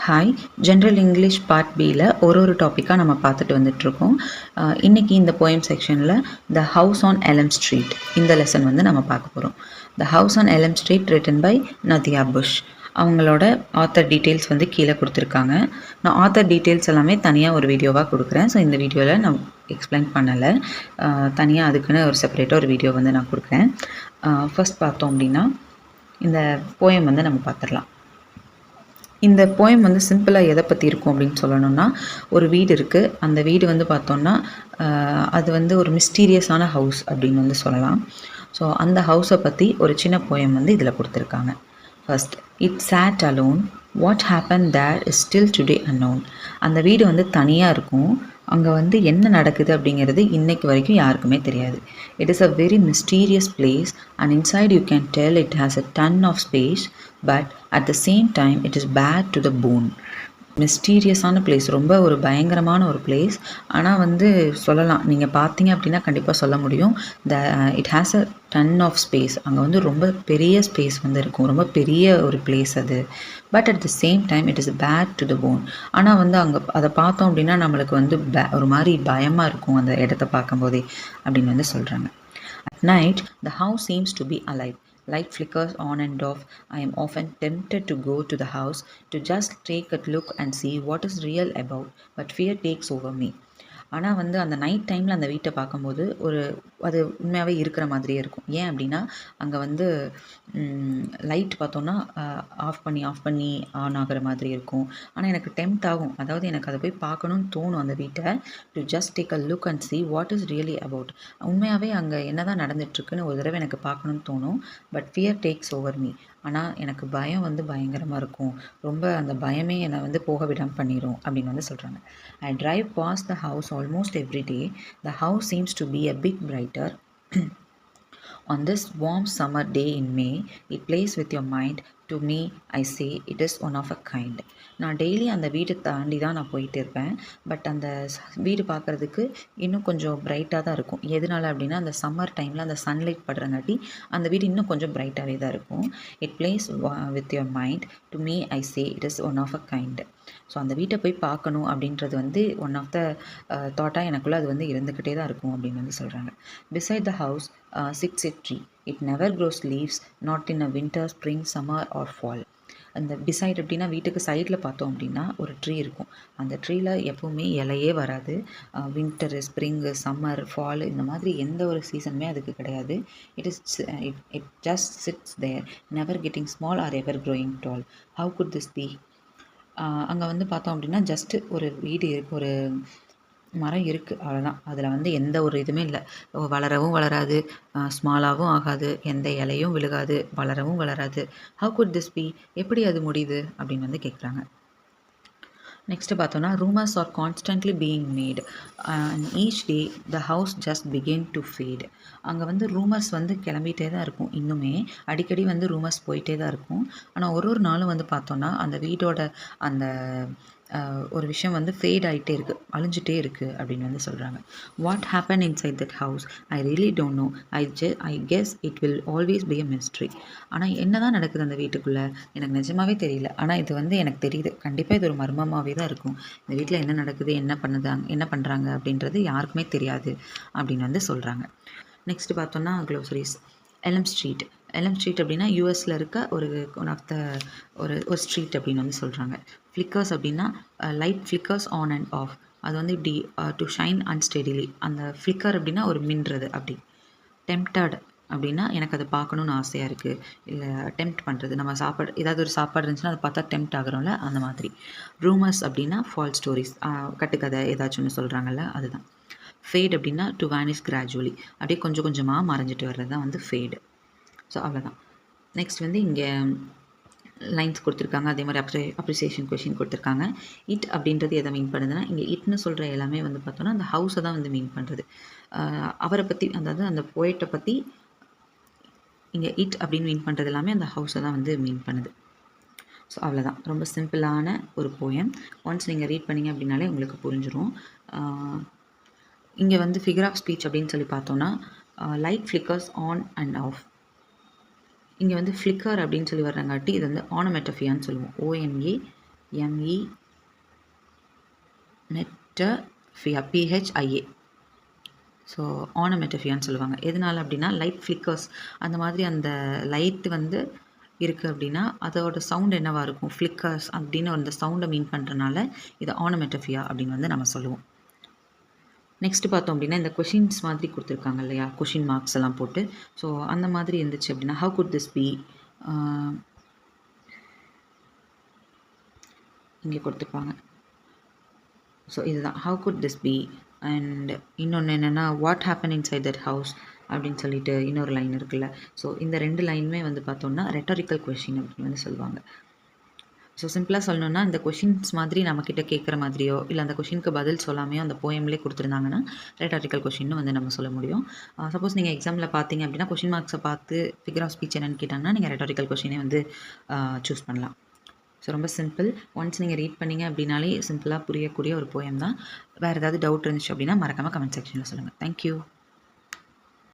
Hi general English part பியில் ஒரு டாப்பிக்காக நம்ம பார்த்துட்டு வந்துட்ருக்கோம். இன்றைக்கி இந்த போயம் செக்ஷனில் the house on Elm Street இந்த லெசன் வந்து நம்ம பார்க்க போகிறோம். The house on Elm Street written by Nadia Bush. அவங்களோட ஆத்தர் டீட்டெயில்ஸ் வந்து கீழே கொடுத்துருக்காங்க. நான் ஆத்தர் டீட்டெயில்ஸ் எல்லாமே தனியாக ஒரு வீடியோவாக கொடுக்குறேன். ஸோ இந்த வீடியோவில் நான் எக்ஸ்பிளைன் பண்ணலை, தனியாக அதுக்குன்னு ஒரு செப்பரேட்டாக ஒரு வீடியோ வந்து நான் கொடுக்குறேன். ஃபர்ஸ்ட் பார்த்தோம் அப்படின்னா இந்த போயம் வந்து நம்ம பார்த்துடலாம். இந்த போயம் வந்து சிம்பிளாக எதை பற்றி இருக்கும் அப்படின்னு சொல்லணும்னா, ஒரு வீடு இருக்குது. அந்த வீடு வந்து பார்த்தோன்னா அது வந்து ஒரு மிஸ்டீரியஸான ஹவுஸ் அப்படின்னு வந்து சொல்லலாம். ஸோ அந்த ஹவுஸை பற்றி ஒரு சின்ன போயம் வந்து இதில் கொடுத்துருக்காங்க. First, it sat alone, what happen there is still today unknown. அந்த வீடு வந்து தனியாக இருக்கும். அங்கே வந்து என்ன நடக்குது அப்படிங்கிறது இன்னைக்கு வரைக்கும் யாருக்குமே தெரியாது. It is a very mysterious place and inside you can tell it has a ton of space, but at the same time it is bad to the bone. மிஸ்டீரியஸான பிளேஸ், ரொம்ப ஒரு பயங்கரமான ஒரு பிளேஸ். ஆனால் வந்து சொல்லலாம், நீங்கள் பார்த்தீங்க அப்படின்னா கண்டிப்பாக சொல்ல முடியும், it has a ton of space. அங்கே வந்து ரொம்ப பெரிய ஸ்பேஸ் வந்து இருக்கும், ரொம்ப பெரிய ஒரு பிளேஸ் அது. But at the same time it is bad to the bone. ஆனால் வந்து அங்கே அதை பார்த்தோம் அப்படின்னா நம்மளுக்கு வந்து ஒரு மாதிரி பயமாக இருக்கும் அந்த இடத்த பார்க்கும்போதே அப்படின்னு வந்து சொல்கிறாங்க. At night, the house seems to be alive. Light flickers on and off. I am often tempted to go to the house to just take a look and see what is real about, but fear takes over me. ஆனால் வந்து அந்த night டைமில் அந்த வீட்டை பார்க்கும்போது அது உண்மையாகவே இருக்கிற மாதிரியே இருக்கும். ஏன் அப்படின்னா அங்கே வந்து லைட் பார்த்தோன்னா ஆஃப் பண்ணி ஆன் ஆகிற மாதிரி இருக்கும். ஆனால் எனக்கு டெம்ப்ட் ஆகும், அதாவது எனக்கு அதை போய் பார்க்கணுன்னு தோணும் அந்த வீட்டை. To just take a look and see what is really about. உண்மையாகவே அங்கே என்ன தான் நடந்துட்டுருக்குன்னு ஒரு தடவை எனக்கு பார்க்கணுன்னு தோணும். But fear takes over me. ஆனால் எனக்கு பயம் வந்து பயங்கரமாக இருக்கும். ரொம்ப அந்த பயமே என்னை வந்து போக விடாமல் பண்ணிடும் அப்படின்னு வந்து சொல்கிறாங்க. I drive past the house almost every day. The house seems to be a bit brighter. On this warm summer day in May, it plays with your mind. To me, I say it is one of a kind. நான் daily அந்த வீடு தாண்டி தான் நான் போயிட்டு இருப்பேன். But அந்த வீடு பார்க்குறதுக்கு இன்னும் கொஞ்சம் பிரைட்டாக தான் இருக்கும். எதனால அப்படின்னா அந்த சம்மர் டைமில் அந்த சன்லைட் படுறங்காட்டி அந்த வீடு இன்னும் கொஞ்சம் பிரைட்டாகவே தான் இருக்கும். It plays with your mind. To me I say it is one of a kind. So அந்த வீட்டை போய் பார்க்கணும் அப்படின்றது வந்து ஒன் ஆஃப் த தாட்டாக எனக்குள்ளே அது வந்து இருந்துக்கிட்டே தான் இருக்கும் அப்படின்னு வந்து சொல்கிறாங்க. Beside the house sits a tree. It never grows leaves, not in a winter, spring, summer or fall. அந்த பிசைட் அப்படின்னா வீட்டுக்கு சைடில் பார்த்தோம் அப்படின்னா ஒரு ட்ரீ இருக்கும். அந்த ட்ரீயில் எப்போவுமே இலையே வராது. வின்டரு, ஸ்ப்ரிங்கு, சம்மர், ஃபால் இந்த மாதிரி எந்த ஒரு சீசனுமே அதுக்கு கிடையாது. It just chits there, never getting small R ever growing doll. How good this be? அங்கே வந்து பார்த்தோம் அப்படின்னா ஜஸ்ட்டு ஒரு வீடு, ஒரு மரம் இருக்குது, அவ்வளோதான். அதில் வந்து எந்த ஒரு இதுவுமே இல்லை. வளரவும் வளராது, ஸ்மாலாகவும் ஆகாது, எந்த இலையும் விழுகாது, வளரவும் வளராது. How good this be? எப்படி அது முடியுது அப்படின்னு வந்து கேட்குறாங்க. நெக்ஸ்ட்டு பார்த்தோன்னா, rumours are constantly being mat and each day the house just begin to fat. அங்கே வந்து ரூமர்ஸ் வந்து கிளம்பிகிட்டே தான் இருக்கும். இன்னுமே அடிக்கடி வந்து ரூமர்ஸ் போயிட்டே தான் இருக்கும். ஆனால் ஒரு நாளும் வந்து பார்த்தோன்னா அந்த வீட்டோட அந்த ஒரு விஷயம் வந்து ஃபேட் ஆகிட்டே இருக்குது, அழிஞ்சிட்டே இருக்குது அப்படின்னு வந்து சொல்கிறாங்க. What happen inside that house I really don't know. I guess it will always be a mystery. ஆனால் என்ன தான் நடக்குது அந்த வீட்டுக்குள்ளே எனக்கு நிஜமாவே தெரியல. ஆனால் இது வந்து எனக்கு தெரியுது, கண்டிப்பாக இது ஒரு மர்மமாகவே தான் இருக்கும். இந்த வீட்டில் என்ன நடக்குது, என்ன பண்ணுறாங்க அப்படின்றது யாருக்குமே தெரியாது அப்படின்னு வந்து சொல்கிறாங்க. நெக்ஸ்ட்டு பார்த்தோன்னா க்ளோசரிஸ். எலம் ஸ்ட்ரீட். எலம் ஸ்ட்ரீட் அப்படின்னா யூஎஸில் இருக்க ஒன் ஆஃப் த ஒரு ஸ்ட்ரீட் அப்படின்னு வந்து சொல்கிறாங்க. ஃப்ளிக்கர்ஸ் அப்படின்னா லைட் ஃப்ளிக்கர்ஸ் ஆன் அண்ட் ஆஃப். அது வந்து இப்படி டு ஷைன் அன்ஸ்டெடிலி. அந்த ஃப்ளிக்கர் அப்படின்னா ஒரு மின்றது அப்படி. டெம்ப்டட் அப்படின்னா எனக்கு அதை பார்க்கணுன்னு ஆசையாக இருக்குது, இல்லை டெம்ப்ட் பண்ணுறது. நம்ம ஏதாவது ஒரு சாப்பாடு இருந்துச்சுன்னா அதை பார்த்தா டெம்ப்ட் ஆகிறோம்ல, அந்த மாதிரி. ரூமர்ஸ் அப்படின்னா ஃபால்ஸ் ஸ்டோரிஸ், கட்டுக்கதை ஏதாச்சும் ஒன்று சொல்கிறாங்கல்ல, அதுதான். ஃபேட் அப்படின்னா டு வேனிஷ் கிராஜுவலி, அப்படியே கொஞ்சம் கொஞ்சமாக மறைஞ்சிட்டு வர்றது தான் வந்து ஃபேடு. ஸோ அவ்வளோதான். நெக்ஸ்ட் வந்து இங்கே லைன்ஸ் கொடுத்துருக்காங்க, அதே மாதிரி அப்ரிசியேஷன் கொஷின் கொடுத்துருக்காங்க. இட் அப்படின்றது எதை மீன் பண்ணுதுன்னா, இங்கே இட்னு சொல்கிற எல்லாமே வந்து பார்த்தோன்னா அந்த ஹவுஸை தான் வந்து மீன் பண்ணுறது. அவரை பற்றி, அதாவது அந்த போய்ட்டை பற்றி இங்கே இட் அப்படின்னு மீன் பண்ணுறது எல்லாமே அந்த ஹவுஸை தான் வந்து மீன் பண்ணுது. ஸோ அவ்வளோதான், ரொம்ப சிம்பிளான ஒரு போயம். ஒன்ஸ் நீங்கள் ரீட் பண்ணிங்க அப்படின்னாலே உங்களுக்கு புரிஞ்சிடும். இங்கே வந்து ஃபிகர் ஆஃப் ஸ்பீச் அப்படின்னு சொல்லி பார்த்தோன்னா, லைட் ஃப்ளிக்கர்ஸ் ஆன் அண்ட் ஆஃப். இங்கே வந்து ஃப்ளிக்கர் அப்படின்னு சொல்லி வர்றங்காட்டி இது வந்து ஆனோமெட்டஃபியான்னு சொல்லுவோம். ONA எம்இ மெட்டஃபியா பிஹெச்ஐஏ. ஸோ ஆனமெட்டஃபியான்னு சொல்லுவாங்க. எதனால அப்படின்னா லைட் ஃப்ளிக்கர்ஸ் அந்த மாதிரி அந்த லைட் வந்து இருக்குது அப்படின்னா அதோட சவுண்ட் என்னவா இருக்கும், ஃப்ளிக்கர்ஸ் அப்படின்னு அந்த சவுண்டை மீன் பண்ணுறனால இது ஆனமெட்டஃபியா அப்படின்னு வந்து நம்ம சொல்லுவோம். நெக்ஸ்ட் பார்த்தோம் அப்படின்னா இந்த கொஷின்ஸ் மாதிரி கொடுத்துருக்காங்க இல்லையா, கொஷின் மார்க்ஸ் எல்லாம் போட்டு. ஸோ அந்த மாதிரி இருந்துச்சு அப்படின்னா ஹவு குட் திஸ் பி, இங்கே கொடுத்துருப்பாங்க. ஸோ இதுதான் how good this be. And இன்னொன்று என்னென்னா what happen inside that house அப்படின்னு சொல்லிட்டு இன்னொரு லைன் இருக்குல்ல. ஸோ இந்த 2 லைனுமே வந்து பார்த்தோம்னா ரெட்டாரிக்கல் கொஷின் அப்படின்னு வந்து சொல்லுவாங்க. ஸோ சிம்பிளாக சொல்லணுன்னா இந்த கொஷின்ஸ் மாதிரி நம்மக்கிட்ட கேட்குற மாதிரியோ இல்லை அந்த கொஷினுக்கு பதில் சொல்லாமையோ அந்த போயம்லேயே கொடுத்துருந்தாங்கன்னா ரெட்டாரிக்கல் கொஷின்னு வந்து நம்ம சொல்ல முடியும். சப்போஸ் நீங்கள் எக்ஸாமில் பார்த்தீங்க அப்படின்னா கொஷின் மார்க்ஸை பார்த்து ஃபிகர் ஆஃப் ஸ்பீச் என்னென்னு கேட்டாங்கன்னா நீங்கள் ரெட்டாரிக்கல் கொஷினே வந்து சூஸ் பண்ணலாம். ஸோ ரொம்ப சிம்பிள். ஒன்ஸ் நீங்கள் ரீட் பண்ணிங்க அப்படின்னாலே சிம்பிளாக புரியக்கூடிய ஒரு போயம் தான். வேறு ஏதாவது டவுட் இருந்துச்சு அப்படின்னா மறக்காமல் கமெண்ட் செக்ஷனில் சொல்லுங்கள். தேங்க்யூ.